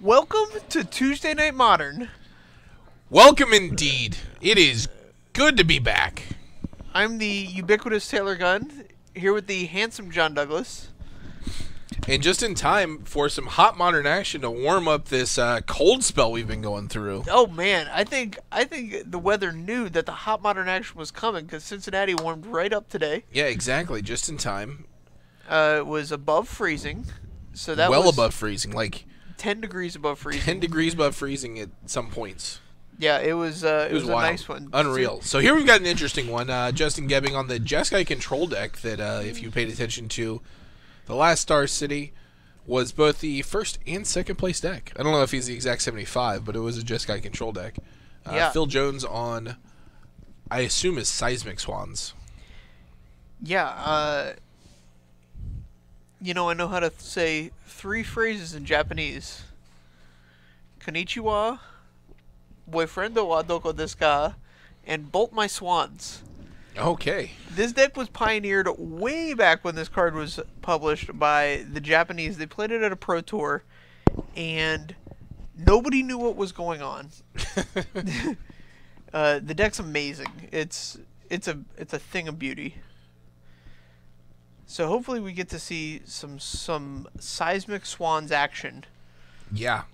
Welcome to Tuesday Night Modern. Welcome indeed. It is good to be back. I'm the ubiquitous Taylor Gunn, here with the handsome John Douglas. And just in time for some hot modern action to warm up this cold spell we've been going through. Oh man, I think the weather knew that the hot modern action was coming because Cincinnati warmed right up today. Yeah, exactly. Just in time. It was above freezing, so that well was above freezing, like 10 degrees above freezing. 10 degrees above freezing at some points. Yeah, it was a wild. nice one. Unreal. So here we've got an interesting one. Justin Gebing on the Jeskai control deck that, if you paid attention to, the last Star City was both the first and second place deck. I don't know if he's the exact 75, but it was a Jeskai control deck. Yeah. Phil Jones on, I assume, is Seismic Swans. Yeah, I know how to say 3 phrases in Japanese. Konnichiwa, boyfriendo wa doko desu ka, and bolt my swans. Okay. This deck was pioneered way back when this card was published by the Japanese. They played it at a pro tour, and nobody knew what was going on. The deck's amazing. It's a thing of beauty. So hopefully we get to see some Seismic Swans action. Yeah.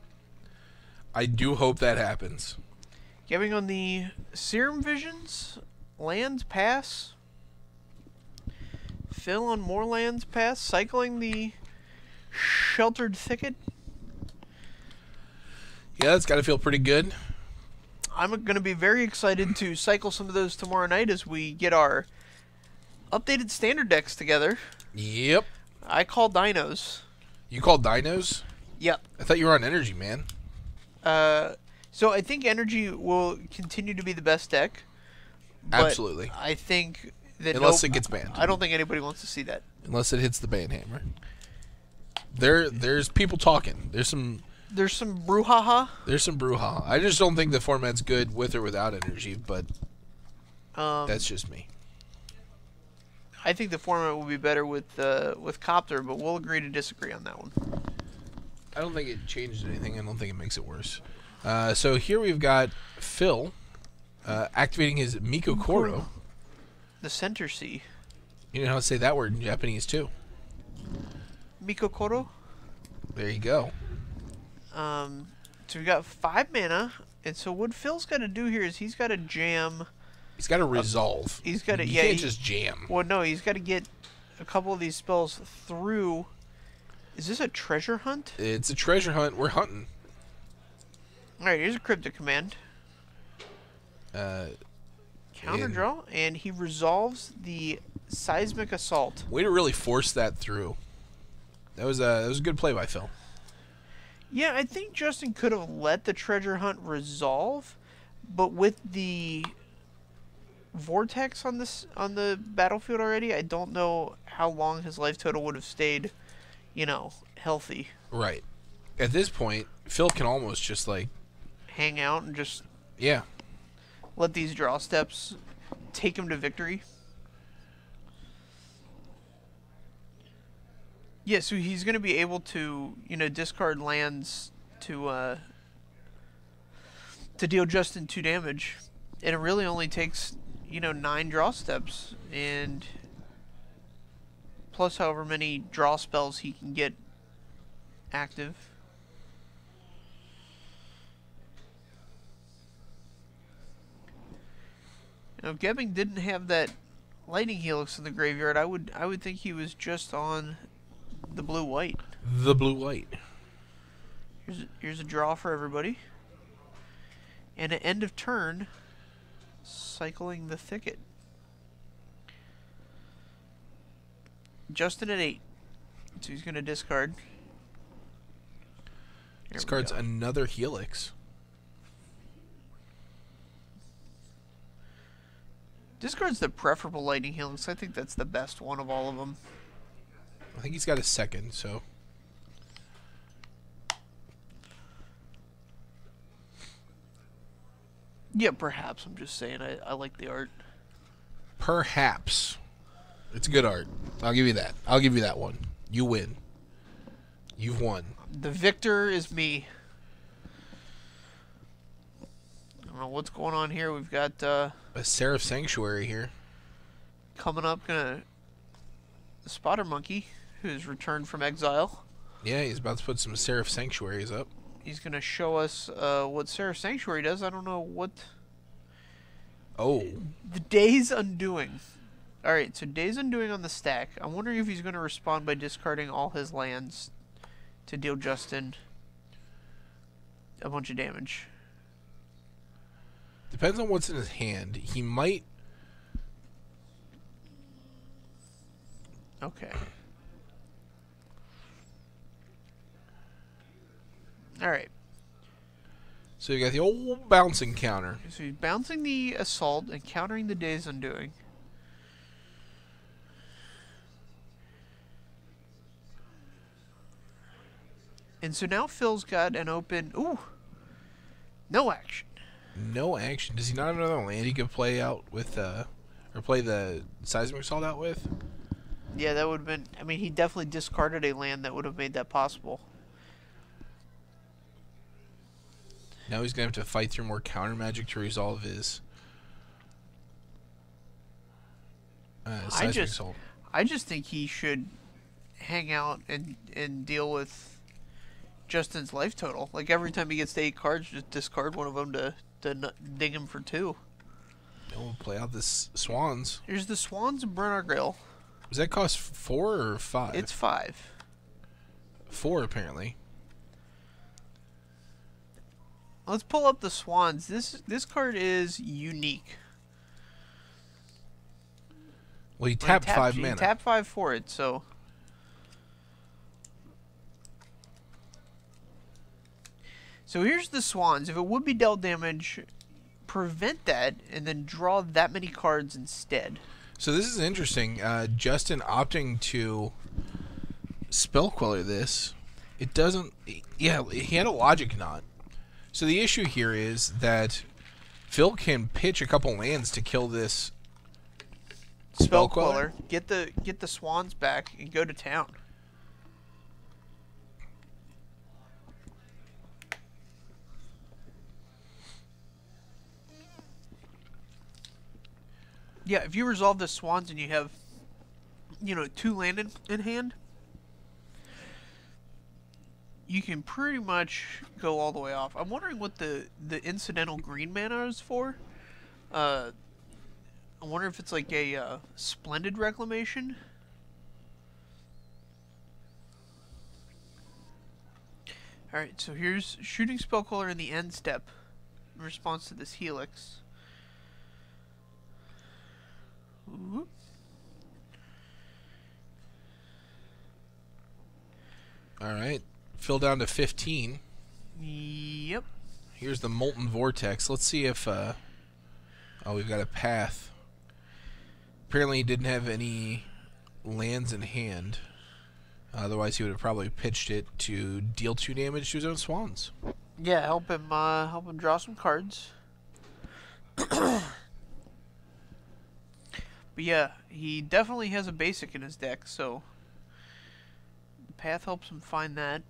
I do hope that happens. Getting on the Serum Visions, Lands Pass. Phil on more Lands Pass, cycling the Sheltered Thicket. Yeah, that's got to feel pretty good. I'm going to be very excited to cycle some of those tomorrow night as we get our updated standard decks together. Yep. I call dinos. You call dinos? Yep. I thought you were on energy, man. So I think energy will continue to be the best deck. Absolutely. I think that unless it gets banned. I don't think anybody wants to see that. Unless it hits the ban hammer. There's people talking. There's some brouhaha. There's some brouhaha. I just don't think the format's good with or without energy, but that's just me. I think the format will be better with Copter, but we'll agree to disagree on that one. I don't think it changed anything. I don't think it makes it worse. So here we've got Phil activating his Miko Koro. The Center C. You know how to say that word in Japanese, too. Miko Koro. There you go. So we got 5 mana, and so what Phil's got to do here is he's got to jam. He's got to resolve. He's got to. You can't just jam. Well, no, he's got to get a couple of these spells through. Is this a treasure hunt? It's a treasure hunt. We're hunting. All right, here's a cryptic command. Counter draw, and he resolves the Seismic Assault. Way to really force that through. That was a good play by Phil. Yeah, I think Justin could have let the treasure hunt resolve, but with the vortex on the battlefield already, I don't know how long his life total would have stayed, healthy. Right. At this point, Phil can almost just hang out and just let these draw steps take him to victory. Yeah, so he's going to be able to, discard lands to deal Justin 2 damage, and it really only takes 9 draw steps, and plus however many draw spells he can get active. If Gebing didn't have that Lightning Helix in the graveyard, I would think he was just on the blue-white. The blue-white. Here's a draw for everybody. And at end of turn, cycling the Thicket. Justin at 8. So he's going to discard. Discards another Helix. Discard's the preferable Lightning Helix. I think that's the best one of all of them. I think he's got a second, so. Yeah, perhaps. I'm just saying. I like the art. Perhaps. It's good art. I'll give you that. I'll give you that one. You win. You've won. The victor is me. don't know what's going on here. We've got A Seraph Sanctuary here. coming up, the Spotter Monkey, who's returned from exile. Yeah, he's about to put some Seraph Sanctuaries up. He's gonna show us what Seraph Sanctuary does. I don't know what. Oh. The Days Undoing. Alright, so Days Undoing on the stack. I'm wondering if he's going to respond by discarding all his lands to deal Justin a bunch of damage. Depends on what's in his hand. He might... Okay. Alright. So you got the old bouncing counter. So he's bouncing the Assault and countering the Days Undoing. And so now Phil's got an open... Ooh! No action. No action. Does he not have another land he could play out with, or play the Seismic Assault out with? Yeah, that would have been... I mean, he definitely discarded a land that would have made that possible. Now he's going to have to fight through more counter magic to resolve his Seismic Assault. I just think he should hang out and deal with Justin's life total. Like, every time he gets to 8 cards, just discard one of them to ding him for 2. We'll play out this Swans. Here's the Swans and Bernard Grill. Does that cost 4 or 5? It's 5. 4, apparently. Let's pull up the Swans. This card is unique. Well, he tapped 5 mana. He tapped 5 for it, so... So here's the Swans. If it would be dealt damage, prevent that, and then draw that many cards instead. So this is interesting. Justin opting to Spell Queller this. It doesn't... Yeah, he had a logic knot. So the issue here is that Phil can pitch a couple lands to kill this Spell Queller. Get the Swans back and go to town. Yeah, if you resolve the Swans and you have, 2 land in hand, you can pretty much go all the way off. I'm wondering what the incidental green mana is for. I wonder if it's like a Splendid Reclamation. Alright, so here's Shooting Spellcaller in the end step in response to this Helix. Ooh. Alright. Phil down to 15. Yep. Here's the Molten Vortex. Let's see if... Oh, we've got a path. Apparently he didn't have any lands in hand. Otherwise he would have probably pitched it to deal 2 damage to his own Swans. Yeah, help him draw some cards. But yeah, he definitely has a basic in his deck, so the path helps him find that.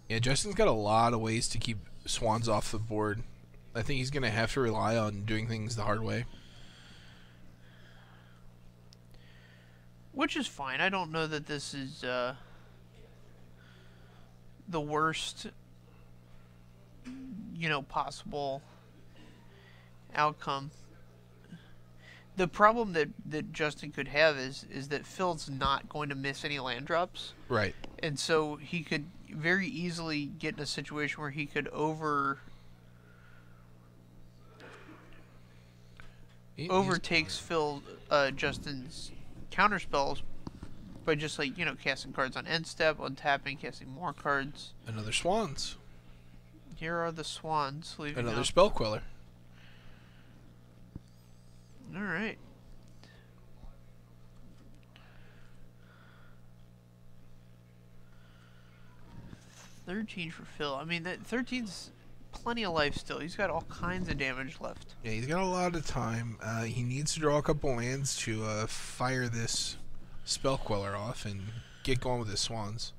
Yeah, Justin's got a lot of ways to keep Swans off the board. I think he's going to have to rely on doing things the hard way. Which is fine. I don't know that this is the worst, possible outcome. The problem that Justin could have is that Phil's not going to miss any land drops. Right. And so he could very easily get in a situation where he could overtakes Justin's counter spells by just casting cards on end step, untapping, casting more cards. Another Swans. Here are the Swans. Another Spell Queller. Alright. $13 for Phil. I mean, that 13's plenty of life still. He's got all kinds of damage left. Yeah, he's got a lot of time. He needs to draw a couple lands to fire this Spell Queller off and get going with his Swans.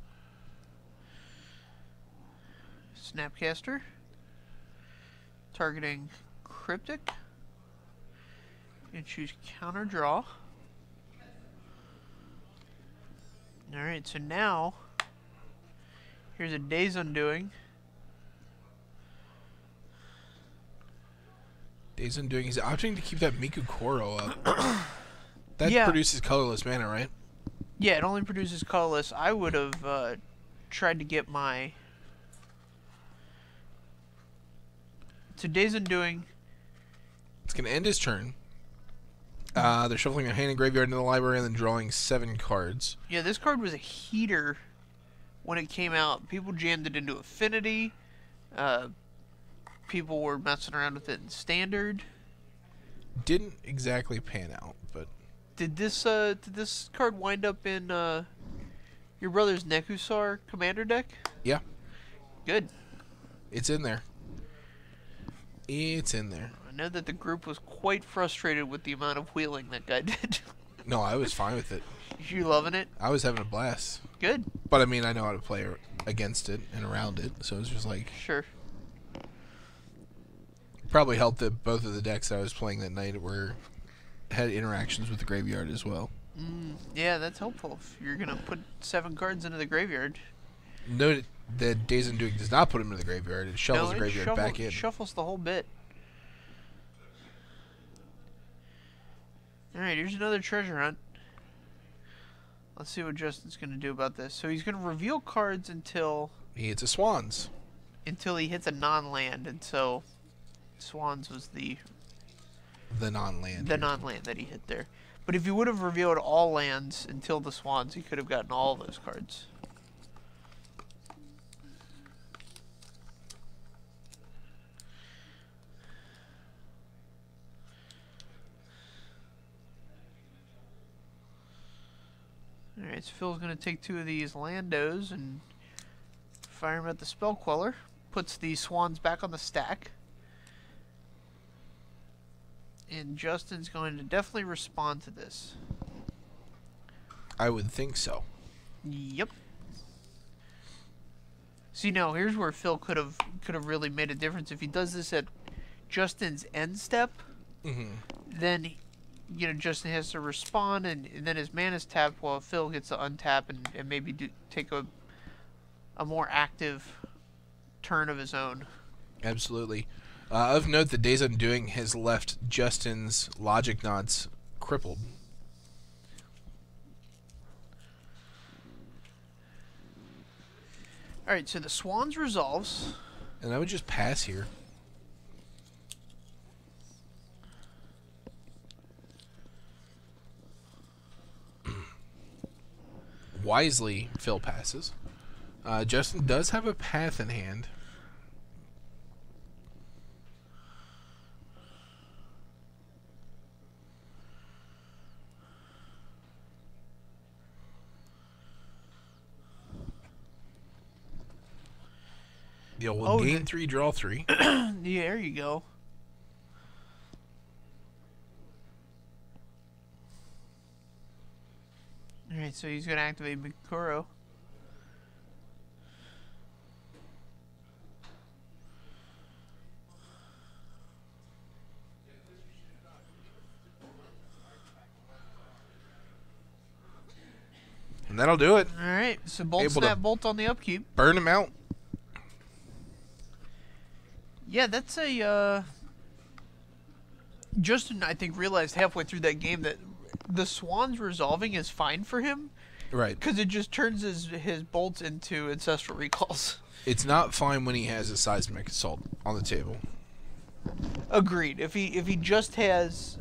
Targeting Cryptic. And choose Counter Draw. Alright, so now here's a Days Undoing. Days Undoing. He's opting to keep that Miku Koro up. That Yeah. produces colorless mana, right? Yeah, it only produces colorless. I would have tried to get my... So Days Undoing. It's going to end his turn. They're shuffling their hand and graveyard into the library and then drawing 7 cards. Yeah, this card was a heater when it came out. People jammed it into Affinity. People were messing around with it in Standard. Didn't exactly pan out, but... Did this card wind up in your brother's Nekusar commander deck? Yeah. Good. It's in there. It's in there. I know that the group was quite frustrated with the amount of wheeling that guy did. No, I was fine with it. You loving it? I was having a blast. Good. But, I mean, I know how to play against it and around it, so it's just like... Sure. Probably helped that both of the decks I was playing that night had interactions with the graveyard as well. Yeah, that's helpful. If you're going to put 7 cards into the graveyard. Note that Days Undoing does not put him in the graveyard. It shovels the graveyard back in. It shuffles the whole bit. Alright, here's another treasure hunt. Let's see what Justin's going to do about this. So he's going to reveal cards until He hits a Swans. he hits a non-land, and so Swans was the non-land. non-land that he hit there. But if he would have revealed all lands until the Swans, he could have gotten all those cards. Alright, so Phil's going to take 2 of these Landos and fire them at the Spell Queller. Puts the Swans back on the stack. And Justin's going to definitely respond to this. I would think so. Yep. See, now here's where Phil could have really made a difference. If he does this at Justin's end step, then Justin has to respond, and then his mana's tapped while Phil gets to untap and maybe take a more active turn of his own. Absolutely. Of note, the Days Undoing has left Justin's Logic Nods crippled. Alright, so the Swans resolves. And I would just pass here. Wisely, Phil passes. Justin does have a path in hand. Yeah, we'll gain 3, draw 3. Yeah, there you go. Alright, so he's going to activate Mikuro. And that'll do it. Alright, so Bolt Able Snap to Bolt on the upkeep. Burn him out. Yeah, that's a, Justin, I think, realized halfway through that game that the Swans resolving is fine for him. Right. Because it just turns his bolts into Ancestral Recalls. It's not fine when he has a Seismic Assault on the table. Agreed. If he just has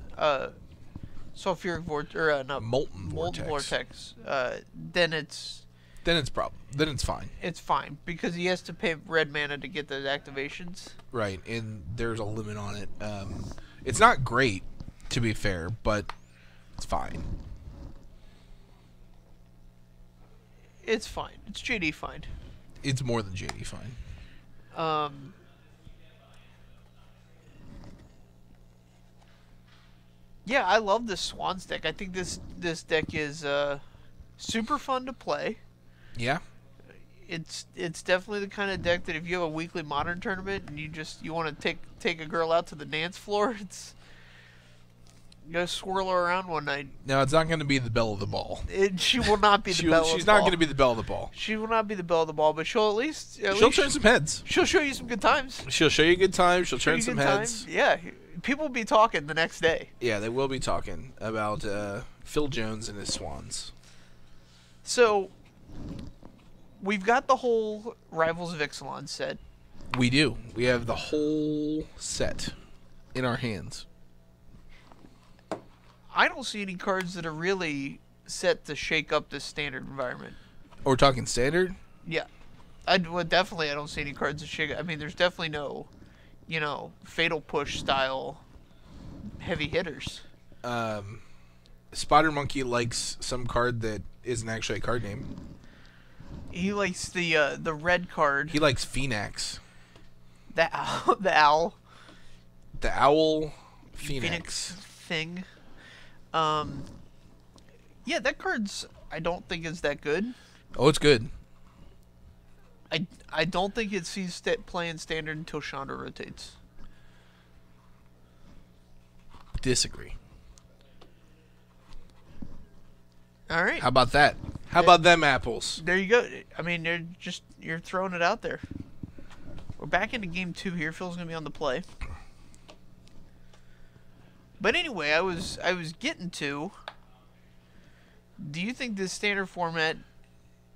Sulfuric Vortex, or no, Molten Vortex, then it's fine. It's fine because he has to pay red mana to get those activations. Right, and there's a limit on it. It's not great, to be fair, but it's fine. It's fine. It's JD fine. It's more than JD fine. Yeah, I love this Swans deck. I think this deck is super fun to play. Yeah. it's definitely the kind of deck that if you have a weekly Modern tournament and you want to take a girl out to the dance floor, you gotta swirl her around one night. No, it's not going to be the belle of the ball. She will not be the belle of the ball. She's not going to be the belle of the ball. She will not be the belle of the ball, but she'll she'll turn some heads. She'll show you some good times. She'll show you good times. She'll turn some heads. Yeah, people will be talking the next day. Yeah, they will be talking about Phil Jones and his Swans. So, we've got the whole Rivals of Ixalan set. We do. We have the whole set in our hands. I don't see any cards that are really set to shake up this standard environment. We're talking standard? Yeah. Definitely I don't see any cards that shake. I mean, there's definitely no, Fatal Push style heavy hitters. Spider Monkey likes some card that isn't actually a card name. He likes the red card. He likes Phoenix. The owl. The owl. The owl Phoenix thing. Yeah, that card's I don't think is that good. Oh, it's good. I don't think it sees playing standard until Chandra rotates. Disagree. All right. How about that? How about them apples? There you go. I mean, you're throwing it out there. We're back into game 2 here. Phil's gonna be on the play. But anyway, I was getting to. Do you think this standard format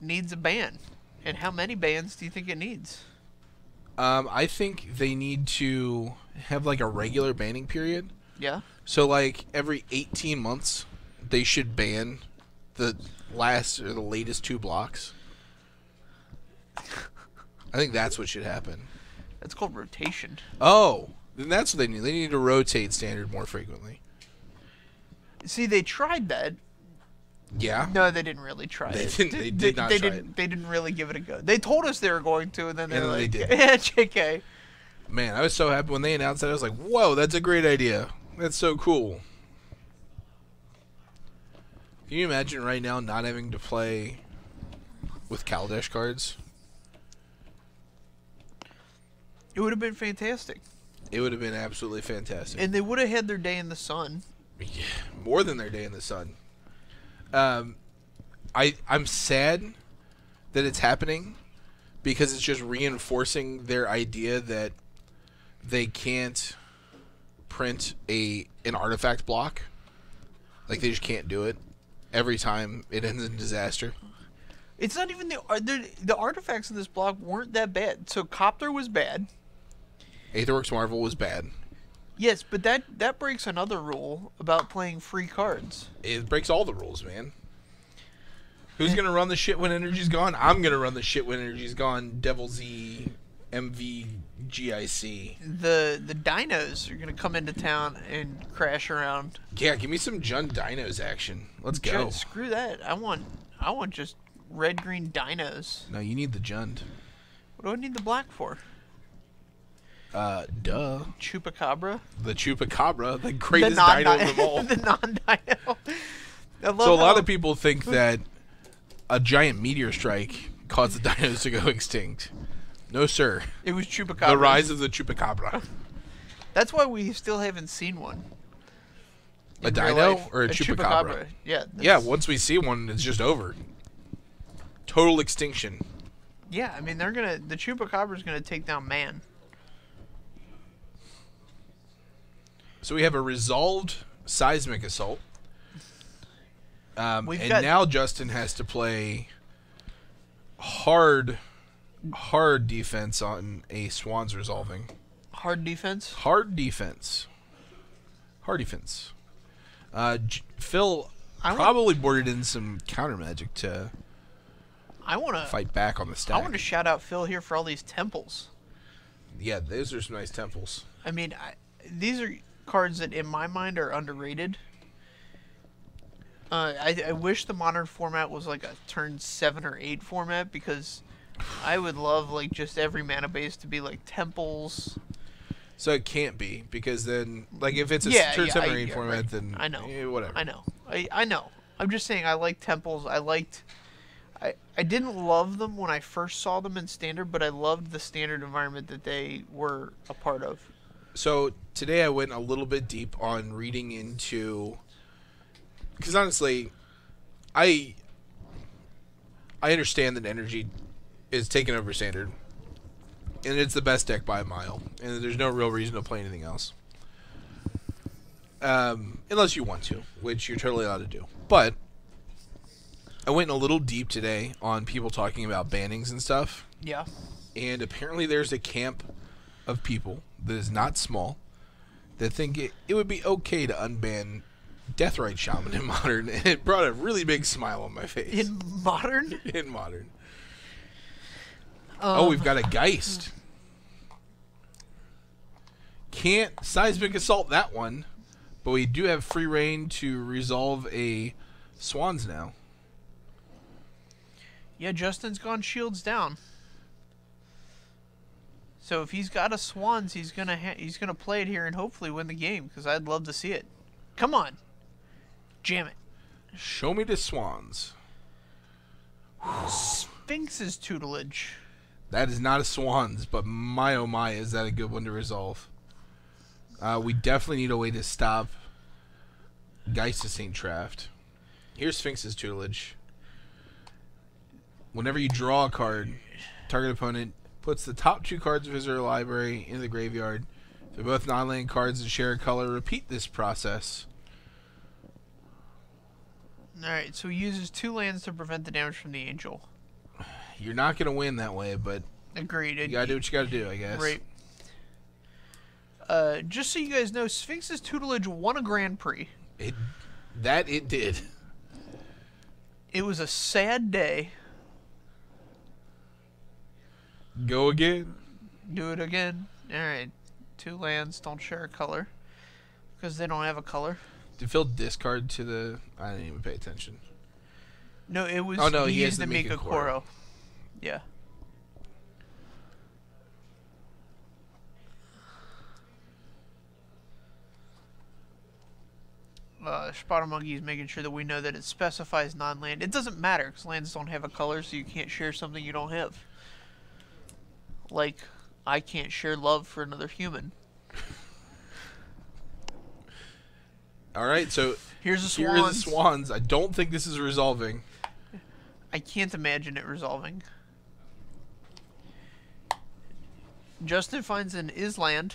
needs a ban? And how many bans do you think it needs? I think they need to have like a regular banning period. Yeah. So like every 18 months, they should ban the last or the latest 2 blocks. I think that's what should happen. That's called rotation. Oh, then that's what they need. They need to rotate standard more frequently. See, they tried that. Yeah. No, they didn't really try it. They did not try it. They didn't really give it a go. They told us they were going to, and then they were like, they did. Yeah, JK. Man, I was so happy when they announced that. I was like, whoa, that's a great idea. That's so cool. Can you imagine right now not having to play with Kaladesh cards? It would have been fantastic. It would have been absolutely fantastic. And they would have had their day in the sun. Yeah, more than their day in the sun. I'm sad that it's happening because it's just reinforcing their idea that they can't print an artifact block. Like they just can't do it. Every time it ends in disaster. It's not even the artifacts in this block weren't that bad. So Copter was bad. Aetherworks Marvel was bad. Yes, but that breaks another rule about playing free cards. It breaks all the rules, man. Who's gonna run the shit when energy's gone? I'm gonna run the shit when energy's gone. Devil Z, MV, GIC. The dinos are gonna come into town and crash around. Yeah, give me some Jund Dinos action. Let's go. Screw that. I want just red green dinos. No, you need the Jund. What do I need the black for? Duh. Chupacabra. The Chupacabra, the greatest dino of them all. The non-dino. So a lot of people think that a giant meteor strike caused the dinos to go extinct. No, sir. It was Chupacabra. The rise of the Chupacabra. That's why we still haven't seen one. A dino or a Chupacabra? Yeah. Yeah, once we see one, it's just over. Total extinction. Yeah, I mean, the Chupacabra's gonna take down man. So we have a resolved seismic assault. And now Justin has to play hard defense on a Swans resolving. Hard defense? Hard defense. Hard defense. Phil probably boarded in some counter magic to fight back on the stack. I want to shout out Phil here for all these temples. Yeah, those are some nice temples. I mean, these are cards that in my mind are underrated. I wish the modern format was like a turn 7 or 8 format because I would love like just every mana base to be like temples. So it can't be because then like if it's a turn 7 or 8 format, right. Then I know, whatever. I know. I know. I'm just saying I like temples. I liked I didn't love them when I first saw them in Standard, but I loved the Standard environment that they were a part of. So today I went a little bit deep on reading into, because honestly, I understand that Energy is taking over Standard, and it's the best deck by a mile, and there's no real reason to play anything else. Unless you want to, which you're totally allowed to do. But I went a little deep today on people talking about bannings and stuff. Yeah. And apparently there's a camp of people that is not small that think it would be okay to unban Deathrite Shaman in Modern. And it brought a really big smile on my face. In Modern? In Modern. Oh, we've got a Geist. Can't Seismic Assault that one. But we do have free reign to resolve a Swans now. Yeah, Justin's gone shields down. So if he's got a Swans, he's gonna play it here and hopefully win the game, because I'd love to see it. Come on, jam it. Show me the Swans. Sphinx's tutelage. That is not a Swans, but my oh my, is that a good one to resolve? We definitely need a way to stop Geist of St. Traft. Here's Sphinx's tutelage. Whenever you draw a card, target opponent puts the top 2 cards of his or her library into the graveyard. If they're both non-land cards and share a color, repeat this process. Alright, so he uses 2 lands to prevent the damage from the Angel. You're not going to win that way, but agreed. You got to do what you got to do, I guess. Right. Just so you guys know, Sphinx's tutelage won a Grand Prix. It did. It was a sad day. Go again. Do it again. Alright. 2 lands, don't share a color. Because they don't have a color. Did Phil discard to the... I didn't even pay attention. No, it was... Oh, no, he he has used the the Mika Mikakoro. Koro. Yeah. Spotter Monkey is making sure that we know that it specifies non-land. It doesn't matter, because lands don't have a color, so you can't share something you don't have. Like, I can't share love for another human. Alright, so... Here's the Here Swans. is the Swans. I don't think this is resolving. I can't imagine it resolving. Justin finds an Island.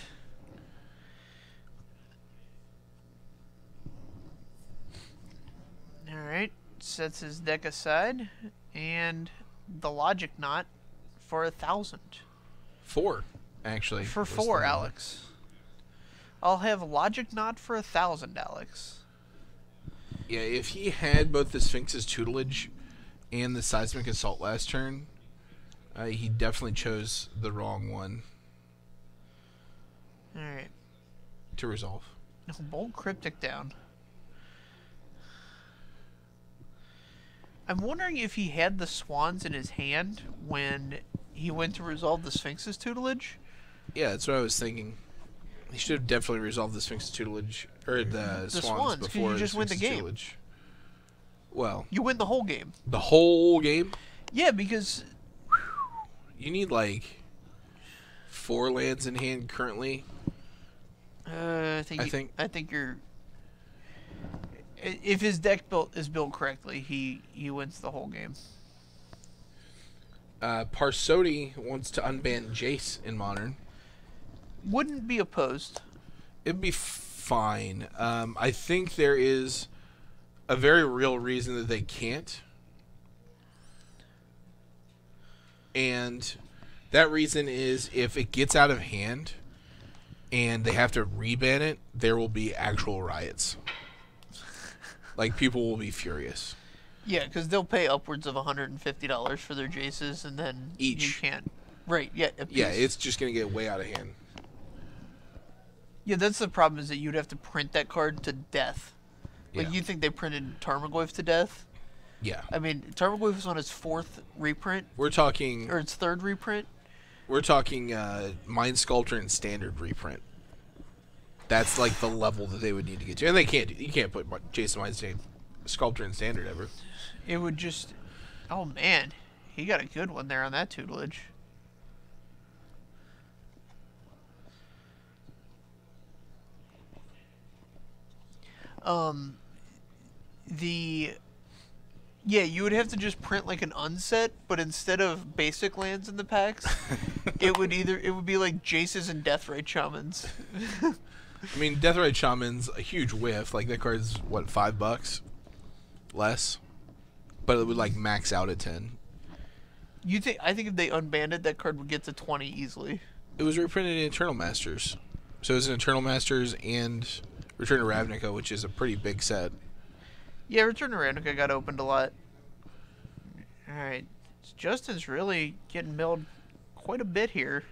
Alright, sets his deck aside, and the Logic Knot for 1,000. 4, actually. For was 4, the- Alex. I'll have Logic Knot for 1,000, Alex. Yeah, if he had both the Sphinx's tutelage and the Seismic Assault last turn, he definitely chose the wrong one Alright. to resolve. Bolt Cryptic down. I'm wondering if he had the Swans in his hand when he went to resolve the Sphinx's tutelage. Yeah, that's what I was thinking. He should have definitely resolved the Sphinx's tutelage, or the Swans 'cause before you just win the Sphinx's game. tutelage. Well, You win the whole game. the whole game? Yeah, because You need like 4 lands in hand currently. I think you're. If his deck is built correctly, he wins the whole game. Parsoti wants to unban Jace in Modern. Wouldn't be opposed. It'd be fine. I think there is a very real reason that they can't. And that reason is if it gets out of hand and they have to reban it, there will be actual riots. Like, people will be furious. Yeah, because they'll pay upwards of $150 for their Jaces, and then Each. you can't. Right? Yeah. a Yeah, piece. it's just going to get way out of hand. Yeah, that's the problem, is that you'd have to print that card to death. Like, Yeah. you think they printed Tarmogoyf to death? Yeah. I mean, Tarmogoyf was on its 4th reprint, We're talking or its 3rd reprint. Mind Sculptor and Standard reprint. That's like the level that they would need to get to. And they can't. You can't put Jason Mind Sculptor in Standard ever. It would just... Oh, man. He got a good one there on that tutelage. Yeah, you would have to just print like an unset, but instead of basic lands in the packs, it would be like Jaces and Deathrite Shamans. I mean, Deathrite Shaman's a huge whiff. Like, that card's, what, $5? Less? But it would, like, max out at 10. I think if they unbanned it, that card would get to 20 easily. It was reprinted in Eternal Masters. So it was in Eternal Masters and Return to Ravnica, which is a pretty big set. Yeah, Return to Ravnica got opened a lot. Alright. Justin's really getting milled quite a bit here.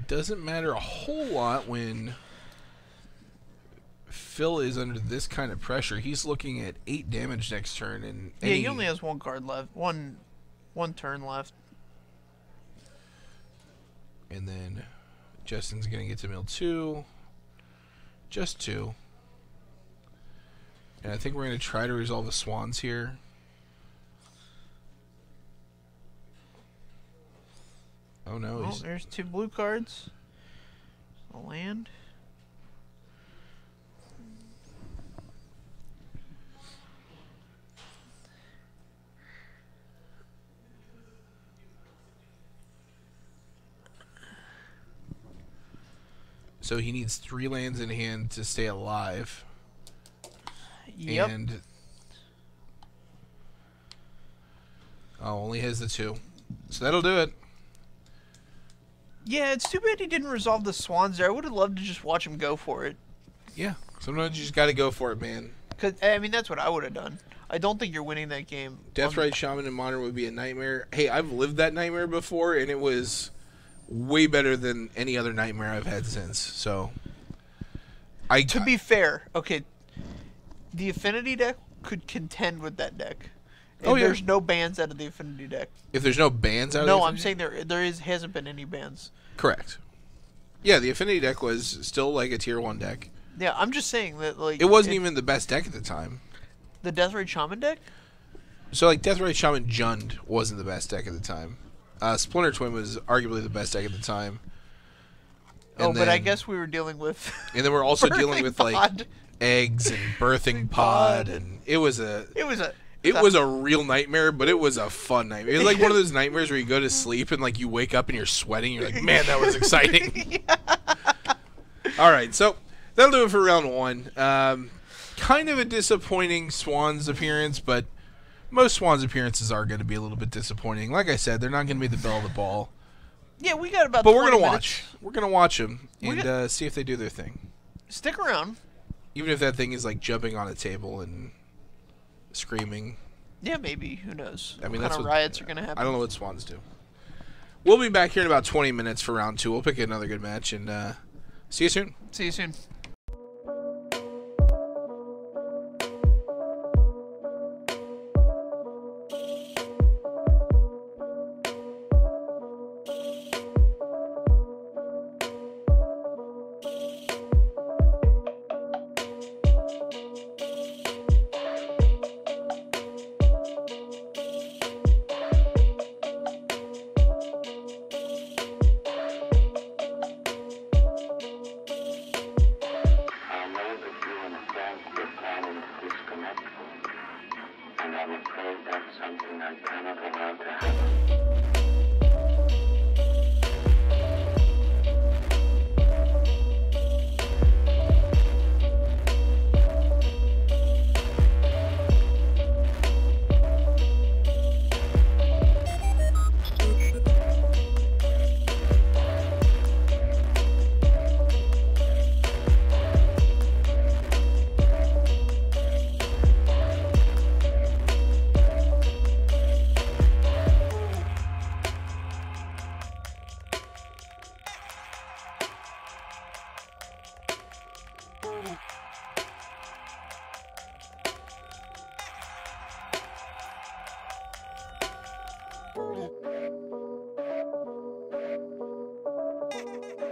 Doesn't matter a whole lot when Phil is under this kind of pressure. He's looking at 8 damage next turn, and yeah, he only has one card left, one turn left. And then Justin's gonna get to mill 2, just 2, and I think we're gonna try to resolve the Swans here. Oh no! Oh, there's 2 blue cards. A land. So he needs 3 lands in hand to stay alive. Yep. And only has the 2. So that'll do it. Yeah, it's too bad he didn't resolve the Swans there. I would have loved to just watch him go for it. Yeah. Sometimes you just got to go for it, man. Cause I mean, that's what I would have done. I don't think you're winning that game. Deathrite Shaman in Modern would be a nightmare. Hey, I've lived that nightmare before, and it was way better than any other nightmare I've had since. So, to be fair, okay, the Affinity deck could contend with that deck. And there's no bans out of the Affinity deck. If there's no bans out of the No, Affinity? I'm saying hasn't been any bans. Correct. Yeah, the Affinity deck was still like a tier 1 deck. Yeah, I'm just saying that like it wasn't even the best deck at the time. The Deathrite Shaman deck? So like Deathrite Shaman Jund wasn't the best deck at the time. Splinter Twin was arguably the best deck at the time. And but I guess we were dealing with and then we're also dealing with like eggs and birthing pod, and it was a real nightmare, but it was a fun nightmare. It was like one of those nightmares where you go to sleep and like you wake up and you're sweating. You're like, man, that was exciting. All right, so that'll do it for round 1. Kind of a disappointing Swans appearance, but most Swans appearances are going to be a little bit disappointing. Like I said, they're not going to be the belle of the ball. Yeah, we got about. But we're going to watch. We're going to watch them and see if they do their thing. Stick around. Even if that thing is like jumping on a table and screaming. Yeah, maybe. Who knows? I mean, what that's kind of what riots are going to happen. I don't know what Swans do. We'll be back here in about 20 minutes for round 2. We'll pick another good match, and see you soon. See you soon. And I'm afraid that's something I cannot allow to happen.